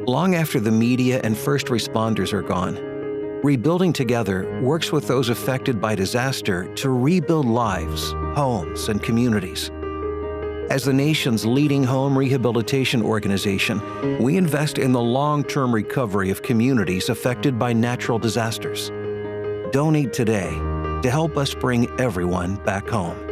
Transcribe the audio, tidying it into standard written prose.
Long after the media and first responders are gone, Rebuilding Together works with those affected by disaster to rebuild lives, homes, and communities. As the nation's leading home rehabilitation organization, we invest in the long-term recovery of communities affected by natural disasters. Donate today to help us bring everyone back home.